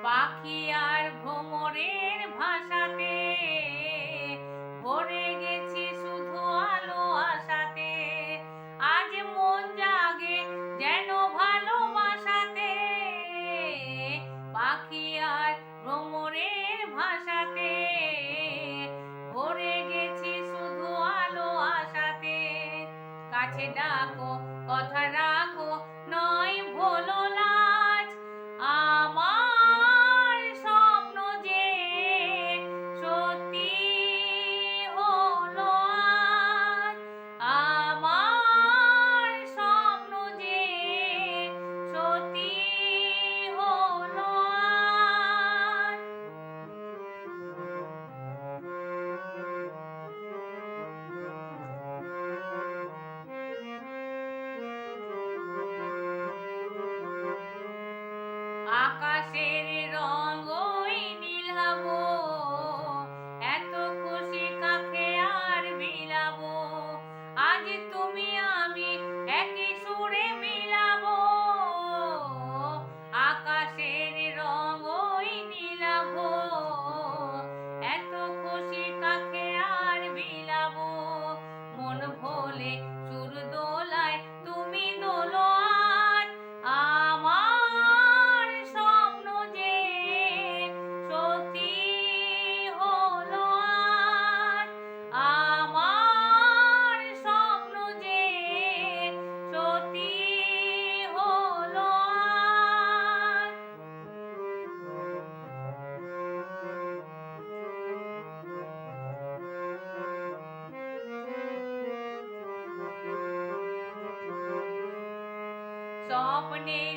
পাখি আর ভ্রমরের ভাষাতে ভরে গেছি শুধু আলো আশাতে। আজ মন জাগে যেন ভালোবাসাতে, পাখি আর ভ্রমরের ভাষাতে ভরে গেছি শুধু আলো আশাতে। কাছে ডাকো কথা রাখো নয় ভোলো লাজ, আমার স্বপ্ন যে সত্যি হলো আজ। আমার স্বপ্ন যে সত্যি হলো আজ। আকাশের রঙই নীলাবো, এত খুশি কাকে আর বিলাবো। আজ তুমি আমি একই সুরে মিলাবো, আকাশের রঙই নীলাবো, এত খুশি কাকে আর বিলাবো। মন ভোলে সুর দোলায় তুমি দোলো আজ, আমার স্বপ্ন যে সত্যি হলো আজ। আমার স্বপ্ন যে সত্যি হলো আজ। স্বপ্নের